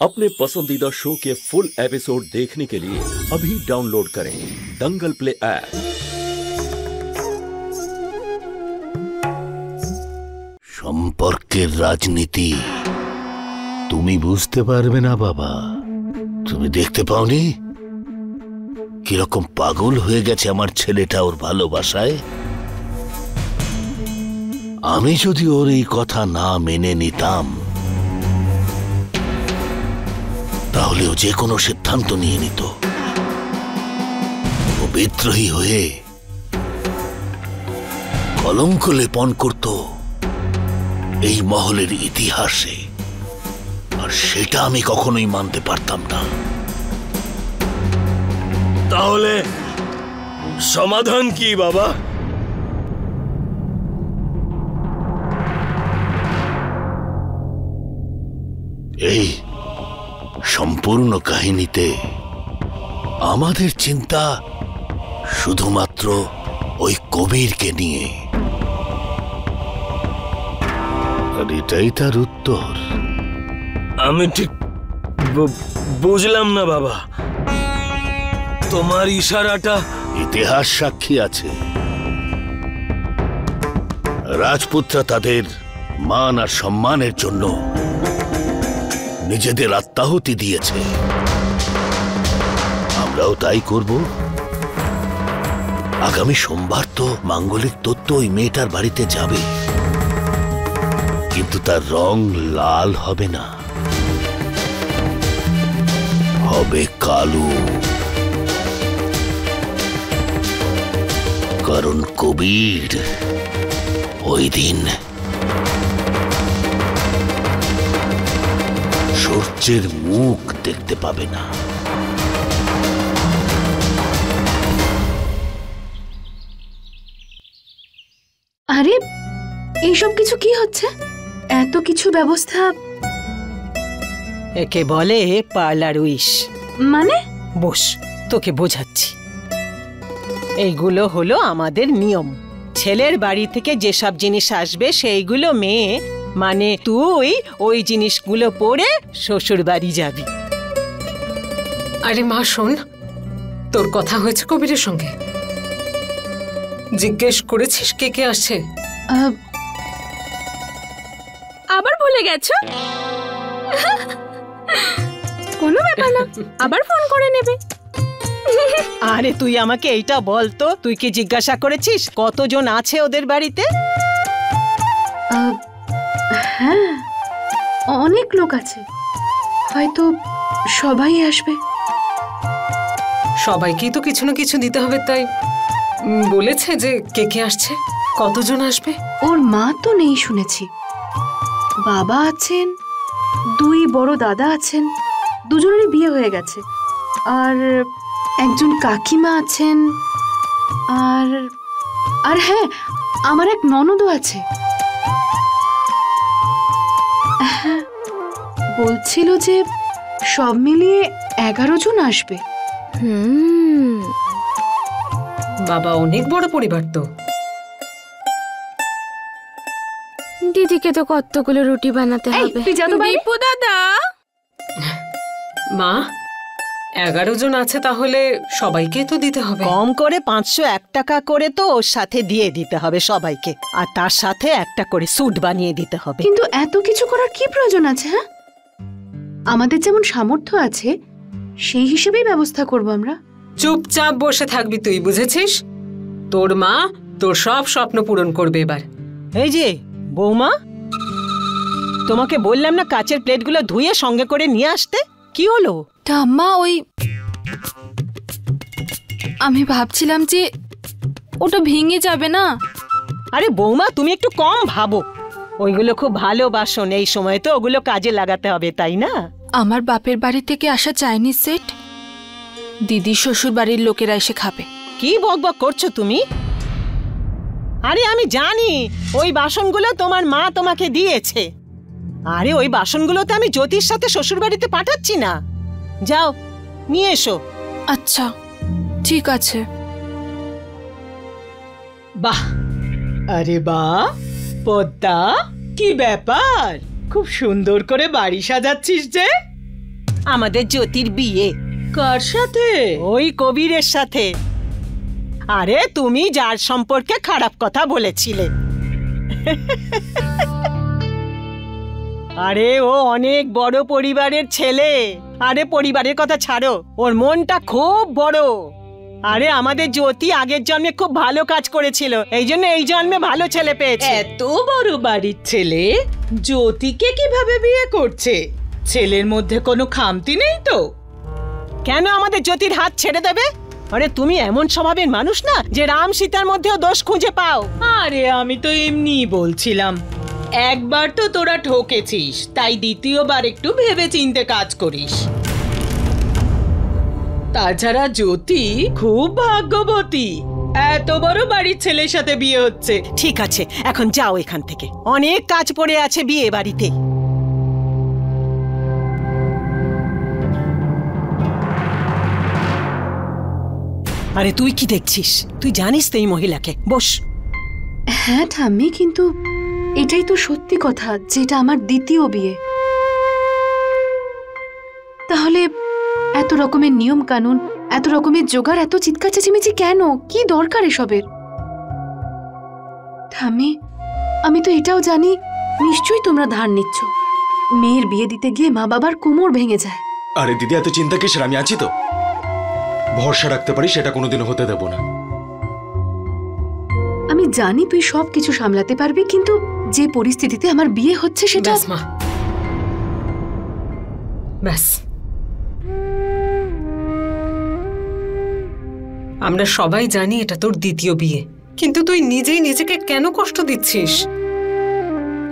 अपने पसंदीदा शो के फुल एपिसोड देखने के लिए अभी डाउनलोड करें दंगल प्ले ऐप। সম্পর্কের রাজনীতি তুমি বুঝতে পারবে না বাবা। তুমি দেখতে পাওনি কিরকম পাগল হয়ে গেছে আমার ছেলেটা ওর ভালোবাসায়। আমি যদি ওর এই কথা না মেনে নিতাম তাহলে ও যে কোনো সিদ্ধান্ত নিয়ে নিত। ও বিদ্রোহী হয়ে কলঙ্ক লেপন করত এই মহলের ইতিহাসে, আর সেটা আমি কখনোই মানতে পারতাম না। তাহলে সমাধান কি বাবা? এই সম্পূর্ণ কাহিনীতে আমাদের চিন্তা শুধুমাত্র ওই কবিরকে নিয়ে, আর এটাই তার উত্তর। আমি ঠিক বুঝলাম না বাবা, তোমার ইশারাটা। ইতিহাস সাক্ষী আছে, রাজপুতরা তাদের মান আর সম্মানের জন্য নিজেদের আত্মাহুতি দিয়েছে। আমরাও তাই করব। আগামী সোমবার তো মাঙ্গলিক তত্ত্ব ওই মেয়েটার বাড়িতে যাবে, কিন্তু তার রং লাল হবে না, হবে কালো। কারণ কবির ওই দিন সূর্যের মুখ দেখতে পাবে না। আরে এইসব কিছু কি হচ্ছে? এত কিছু ব্যবস্থা একে বলে পার্লার উইশ। মানে? বস, তোকে বোঝাচ্ছি। এইগুলো হলো আমাদের নিয়ম। ছেলের বাড়ি থেকে যেসব জিনিস আসবে সেইগুলো মেয়ে মানে তুই ওই জিনিসগুলো পরে শ্বশুর বাড়ি যাবি। আরে মা শোন, তোর কথা হয়েছে কবিরের সঙ্গে? জিজ্ঞেস করেছিস কে কে আসছে? আবার ভুলে গেছো? কোনো ব্যাপার না, আবার ফোন করে নেবে। আরে তুই আমাকে এইটা বল তো, তুই কি জিজ্ঞাসা করেছিস কতজন আছে ওদের বাড়িতে? হ্যাঁ, অনেক লোক আছে, হয়তো সবাই আসবে। সবাইকেই তো কিছু না কিছু দিতে হবে, তাই বলেছে যে কে কে আসছে, কতজন আসবে। ওর মা তো নেই শুনেছি, বাবা আছেন, দুই বড় দাদা আছেন, দুজনেরই বিয়ে হয়ে গেছে, আর একজন কাকিমা আছেন, আর আর হ্যাঁ, আমার এক ননদও আছে। হ্যাঁ, বলছিল যে সব মিলিয়ে 11 জন আসবে। বাবা, অনেক বড় পরিবার তো। দিদিকে তো কতগুলো রুটি বানাতে হবে। দীপু দাদা, মা 11 জন আছে, তাহলে সবাইকে তো দিতে হবে। কম করে 501 টাকা করে তো ওর সাথে দিয়ে দিতে হবে সবাইকে, আর তার সাথে একটা করে স্যুট বানিয়ে দিতে হবে। কিন্তু এত কিছু করার কি প্রয়োজন আছে? হ্যাঁ, আমাদের যেমন সামর্থ্য আছে সেই হিসেবেই ব্যবস্থা করব আমরা। চুপচাপ বসে থাকবি তুই, বুঝেছিস? তোর মা তোর সব স্বপ্ন পূরণ করবে এবার। এই যে বৌমা, তোমাকে বললাম না কাচের প্লেটগুলো ধুয়ে সঙ্গে করে নিয়ে আসতে, কি হলো? ঠাম্মা, ওই আমি ভাবছিলাম যে ওটা ভেঙে যাবে না। আরে বৌমা, তুমি একটু কম ভাবো, ওইগুলো খুব ভালো বাসন, এই সময় তো ওগুলো কাজে লাগাতে হবে, তাই না? আমার বাপের বাড়ি থেকে আসা চাইনিজ সেট দিদি শ্বশুর বাড়ির লোকেরা এসে খাবে। কি বকবক করছো তুমি? আরে আমি জানি ওই বাসনগুলো তোমার মা তোমাকে দিয়েছে। আরে ওই বাসনগুলো তো আমি জ্যোতির সাথে শ্বশুর বাড়িতে পাঠাচ্ছি না। যাও নিয়ে এসো। আচ্ছা ঠিক আছে। বাহ, আরে বাহ পদ্মা, কি ব্যাপার, খুব সুন্দর করে বাড়ি সাজাচ্ছিস যে। আমাদের জ্যোতির বিয়ে। কার সাথে? ওই কবিরের সাথে। আরে তুমি যার সম্পর্কে খারাপ কথা বলেছিলে। আরে ও অনেক বড় পরিবারের ছেলে। আরে পরিবারের কথা ছাড়ো, ওর মনটা খুব বড়। আরে আমাদের জ্যোতি আগের জন্মে খুব ভালো কাজ করেছিল, এই জন্য এই জন্মে ভালো ছেলে পেয়েছে। এত বড় বাড়ির ছেলে জ্যোতিকে কিভাবে বিয়ে করছে? ছেলের মধ্যে কোনো খামতি নেই তো? কেন আমাদের জ্যোতির হাত ছেড়ে দেবে? আরে তুমি এমন স্বভাবের মানুষ না যে রাম সীতার মধ্যেও দোষ খুঁজে পাও। আরে আমি তো এমনিই বলছিলাম, একবার তো তোরা ঠকেছিস, তাই দ্বিতীয়বার একটু ভেবে চিন্তে কাজ করিস। তাছাড়া জ্যোতি খুব ভাগ্যবতী, এত বড় বাড়ির ছেলের সাথে বিয়ে হচ্ছে। ঠিক আছে, এখন যাও এখান থেকে, অনেক কাজ পড়ে আছে বিয়ে বাড়িতে। আরে তুই কি দেখছিস? তুই জানিস তো এই মহিলাকে। বস। হ্যাঁ ঠাম্মি, কিন্তু এটাই তো সত্যি কথা, যেটা আমার দ্বিতীয় বিয়ে। তাহলে এত রকমের নিয়ম কানুন, এত রকমের জোগাড়, এত চিৎকার চেঁচিমেচি কেন? কি দরকার এসবের? ঠাম্মি, আমি তো এটাও জানি নিশ্চয়ই তোমরা ধার নিচ্ছ। মেয়ের বিয়ে দিতে গিয়ে মা বাবার কোমর ভেঙে যায়। আরে দিদি, এত চিন্তা কিসের? আমি আছি তো, ভরসা রাখতে পারি, সেটা কোনোদিনও হতে দেব না। আমি জানি তুই সবকিছু সামলাতে পারবি, কিন্তু যে পরিস্থিতিতে আমার বিয়ে হচ্ছে সেটা। ব্যাস মা, ব্যাস। আমরা সবাই জানি এটা তোর দ্বিতীয় বিয়ে, কিন্তু তুই নিজেই নিজেকে কেন কষ্ট দিচ্ছিস?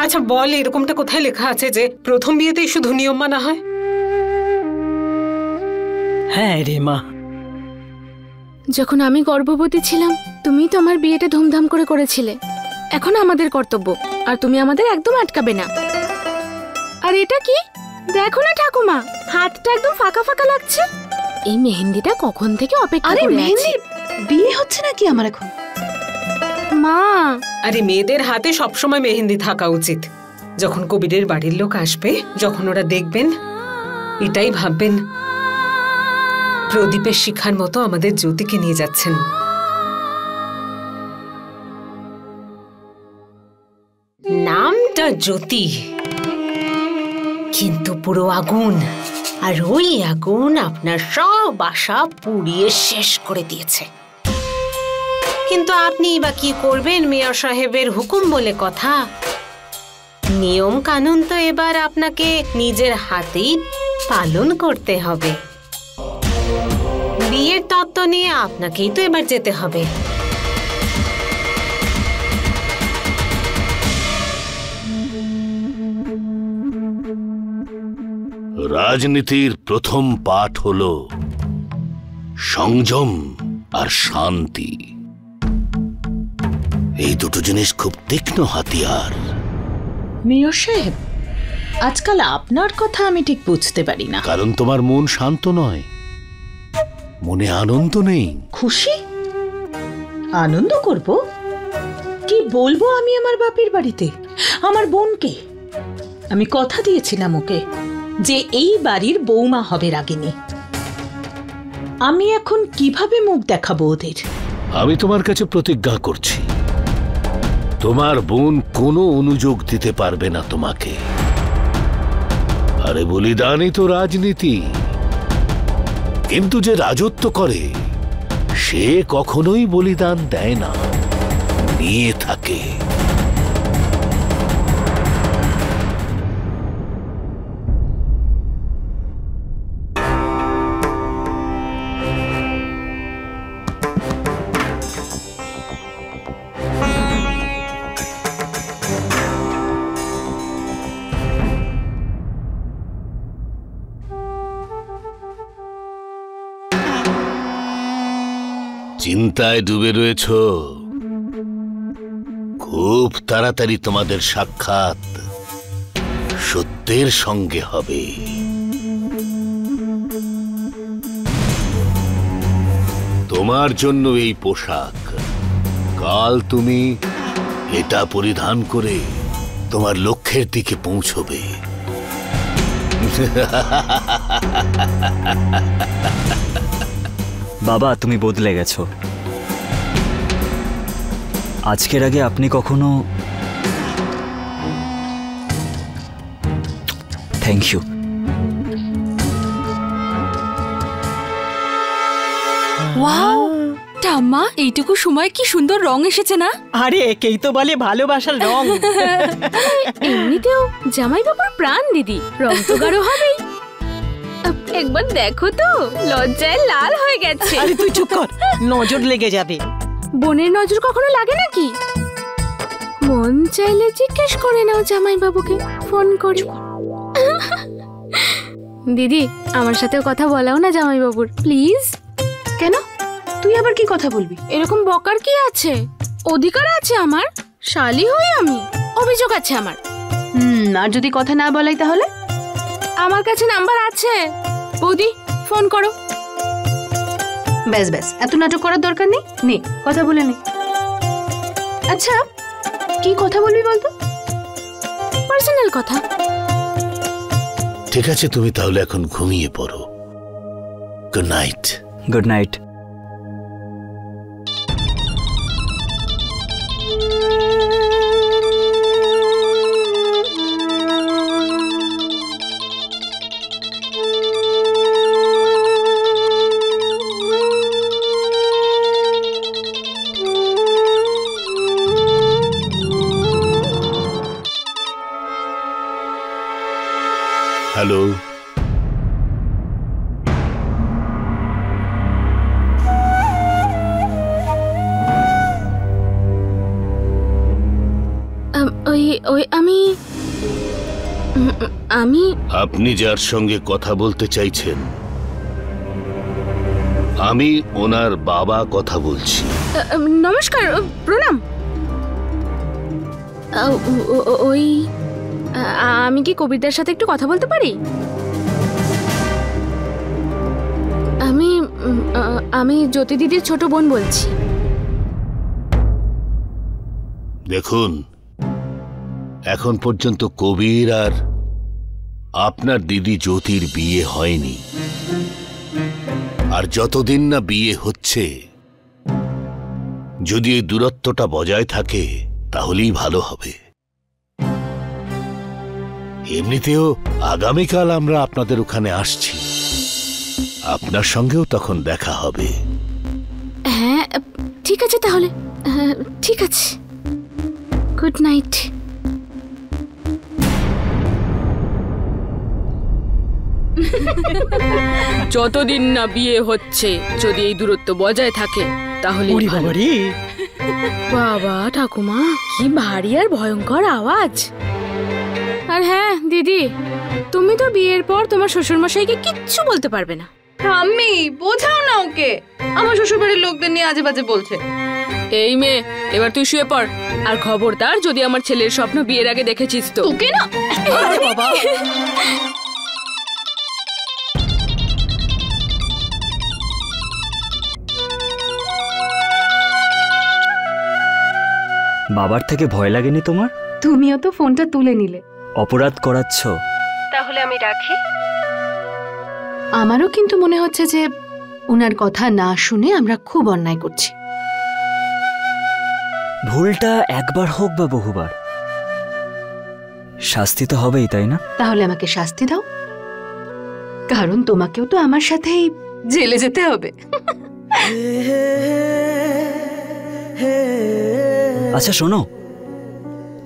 আচ্ছা বল, এরকমটা কোথায় লেখা আছে যে প্রথম বিয়েতেই শুধু নিয়ম মানা হয়? হ্যাঁ রে মা, যখন আমি গর্ভবতী ছিলাম তুমি তো আমার বিয়েটা ধুমধাম করে করেছিলে। এখন আমাদের কর্তব্য, আর তুমি আমাদের একদম আটকাবে না। আর এটা কি দেখো না ঠাকুমা, হাতটা একদম ফাঁকা ফাঁকা লাগছে। এই মেহেন্দিটা কখন থেকে অপেক্ষা করে আছি। মেহেন্দি বিয়ে হচ্ছে নাকি আমার এখন? মা, আরে মেয়েদের হাতে সবসময় মেহেন্দি থাকা উচিত। যখন কবিরের বাড়ির লোক আসবে, যখন ওরা দেখবেন, এটাই ভাববেন প্রদীপের শিখার মতো আমাদের জ্যোতিকে নিয়ে যাচ্ছেন। নামটা জ্যোতি, কিন্তু পুরো আগুন, আর ওই আগুন আপনার সব আশা পুড়িয়ে শেষ করে দিয়েছে। কিন্তু আপনি বা কি করবেন? মেয়র সাহেবের হুকুম বলে কথা। নিয়ম কানুন তো এবার আপনাকে নিজের হাতেই পালন করতে হবে। বিয়ের তত্ত্ব নিয়ে আপনাকেই তো এবার যেতে হবে। রাজনীতির প্রথম পাঠ হলো সংযম আর শান্তি। এই দুটো জিনিস খুব তীক্ষ্ণ হাতিয়ার। মেয়র সাহেব, আজকাল আপনার কথা আমি ঠিক বুঝতে পারি না। কারণ তোমার মন শান্ত নয়, মনে আনন্দ নেই। খুশি? আনন্দ করব? কি বলবো আমি আমার বাপের বাড়িতে, আমার বোনকে? আমি কথা দিয়েছিলাম ওকে যে এই বাড়ির বৌমা হবে রাগিনী। আমি এখন কিভাবে মুখ দেখাবো ওদের? আমি তোমার কাছে প্রতিজ্ঞা করছি, তোমার বোন কোনো অনুযোগ দিতে পারবে না তোমাকে। আরে বলিদানই তো রাজনীতি। কিন্তু যে রাজত্ব করে সে কখনোই বলিদান দেয় না, নিয়ে থাকে। চিন্তায় ডুবে রয়েছ, খুব তাড়াতাড়ি তোমাদের সাক্ষাৎ সত্যের সঙ্গে হবে। তোমার জন্য এই পোশাক, কাল তুমি এটা পরিধান করে তোমার লক্ষ্যের দিকে পৌঁছবে। বাবা, তুমি বদলে গেছো। আজকের আগে আপনি কখনো... থ্যাংক ইউ। ওয়াও ঠাম্মা, এইটুকু সময় কি সুন্দর রং এসেছে না? আরে একেই তো বলে ভালোবাসার রং। এমনিতেও জামাইবাবুর প্রাণ দিদি, রং তো গাঢ় হবেই। একবার দেখো তো, লজ্জায় লাল হয়ে গেছে। আরে তুই চুপ কর, নজর লেগে যাবে। বোনের নজর কখনো লাগে নাকি? মন চাইলে জিজ্ঞেস করে নাও জামাইবাবুকে ফোন করে। দিদি, আমার সাথেও কথা বলাও না জামাইবাবুর, প্লিজ। কেন? তুই আবার কি কথা বলবি? এরকম বকার কি আছে? অধিকার আছে আমার, শালি হই আমি, অভিযোগ আছে আমার। আর যদি কথা না বলাই তাহলে? আমার কাছে নাম্বার আছে, বৌদি ফোন করো। ব্যাস ব্যাস, এত নাটক করার দরকার নেই, নে কথা বলে নে। আচ্ছা, কি কথা বলবি বলতো? পার্সোনাল কথা। ঠিক আছে, তুমি তাহলে এখন ঘুমিয়ে পড়ো। Good night. Good night. Hello, আমি আপনি যার সঙ্গে কথা বলতে চাইছেন, আমি ওনার বাবা কথা বলছি। নমস্কার, প্রণাম। ওই আমি কি কবিরদার সাথে একটু কথা বলতে পারি? আমি জ্যোতি দিদির ছোট বোন বলছি। দেখুন, এখন পর্যন্ত কবির আর আপনার দিদি জ্যোতির বিয়ে হয়নি, আর যতদিন না বিয়ে হচ্ছে, যদি এই দূরত্বটা বজায় থাকে তাহলেই ভালো হবে। এমনিতেও আগামীকাল আমরা আপনাদের ওখানে আসছি, আপনার সঙ্গেও তখন দেখা হবে। হ্যাঁ ঠিক আছে তাহলে, ঠিক আছে, গুড নাইট। যতদিন না বিয়ে হচ্ছে, যদি এই দূরত্ব বজায় থাকে তাহলে। বাবা ঠাকুমা, কি ভারী আর ভয়ঙ্কর আওয়াজ। আর হ্যাঁ দিদি, তুমি তো বিয়ের পর তোমার শ্বশুরমশাইকে কিচ্ছু বলতে পারবে না। ঠাম্মি, বোঝাও না ওকে, আমার শ্বশুরবাড়ির লোকদের নিয়ে আজে বাজে বলছে। এই মেয়ে, এবার তুই শুয়ে পড়। আর খবরদার, যদি আমার ছেলের স্বপ্ন বিয়ের আগে দেখেছিস তো। তোকে না। বাবা, বাবার থেকে ভয় লাগেনি তোমার? তুমিও তো ফোনটা তুলে নিলে। অপরাধ করাচ্ছ। তাহলে আমি রাখি। আমারও কিন্তু মনে হচ্ছে যে ওনার কথা না শুনে আমরা খুব অন্যায় করছি। ভুলটা একবার হোক বা বহুবার, শাস্তি তো হবেই, তাই না? তাহলে আমাকে শাস্তি দাও, কারণ তোমাকেও তো আমার সাথেই জেলে যেতে হবে। আচ্ছা শোনো,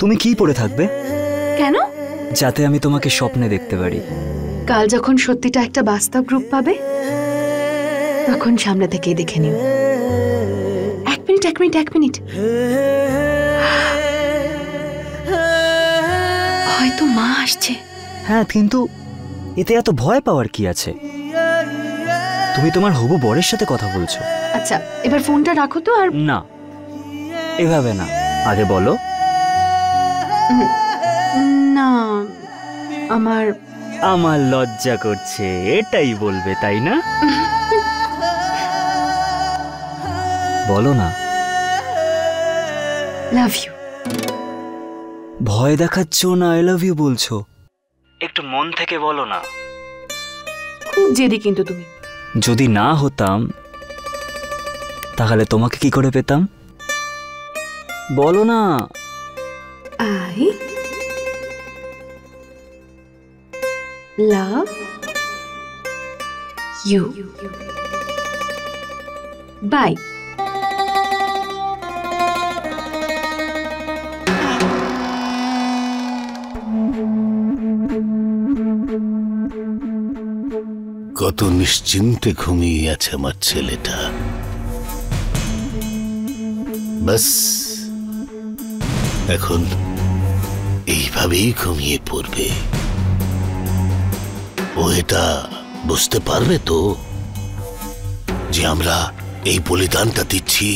তুমি কি পরে থাকবে? কেন? যাতে আমি তোমাকে স্বপ্নে দেখতে পারি। কাল যখন সত্যিটা একটা বাস্তব রূপ পাবে, তখন সামনে থেকেই দেখে নিও। এক মিনিট। হয়তো মা আসছে। হ্যাঁ, কিন্তু এতে এত ভয় পাওয়ার কি আছে? তুমি তোমার হবু বরের সাথে কথা বলছো। আচ্ছা, এবার ফোনটা রাখো তো। আর না, এভাবে না, আগে বলো। না, আমার লজ্জা করছে, এটাই বলবে তাই না? বলো না। Love you. ভয় দেখাচ্ছ না আই লাভ ইউ বলছো? একটু মন থেকে বলো না। খুব জেদি কিন্তু তুমি। যদি না হতাম তাহলে তোমাকে কি করে পেতাম বলো না। I love you. Bye. কত নিশ্চিন্তে ঘুমিয়ে আছে আমার ছেলেটা। বাস এখন এইভাবেই ঘুমিয়ে পড়বে। ও এটা বুঝতে পারবে তো যে আমরা এই বলিদানটা দিচ্ছি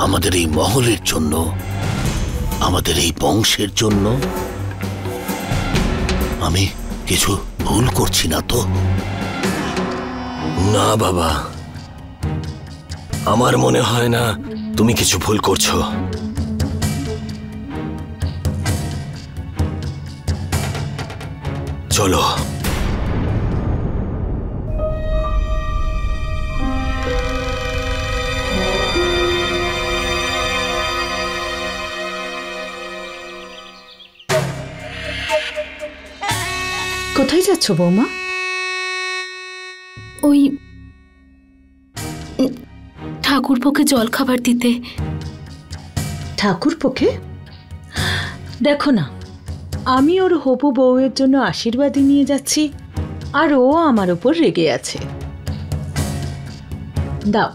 আমাদের এই মহলের জন্য, আমাদের এই বংশের জন্য। আমি কিছু ভুল করছি না তো? না বাবা, আমার মনে হয় না তুমি কিছু ভুল করছো। চলো। কোথায় যাচ্ছ বৌমা? ওই ঠাকুরপোকে জল খাবার দিতে। ঠাকুরপোকে? দেখো না, আমি ওর হবু বউয়ের জন্য আশীর্বাদই নিয়ে যাচ্ছি, আর ও আমার উপর রেগে আছে। দাও,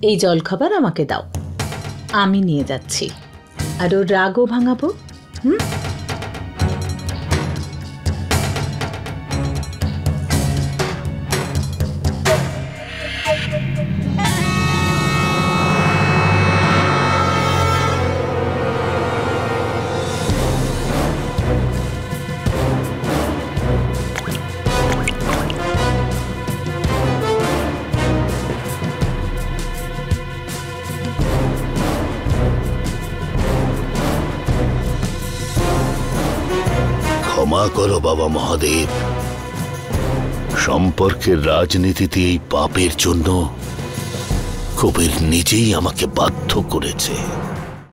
এই জলখাবার আমাকে দাও, আমি নিয়ে যাচ্ছি, আর ওর রাগও ভাঙাবো। ক্ষমা করো বাবা মহাদেব, সম্পর্কের রাজনীতিতে এই পাপের জন্য কবির নিজেই আমাকে বাধ্য করেছে।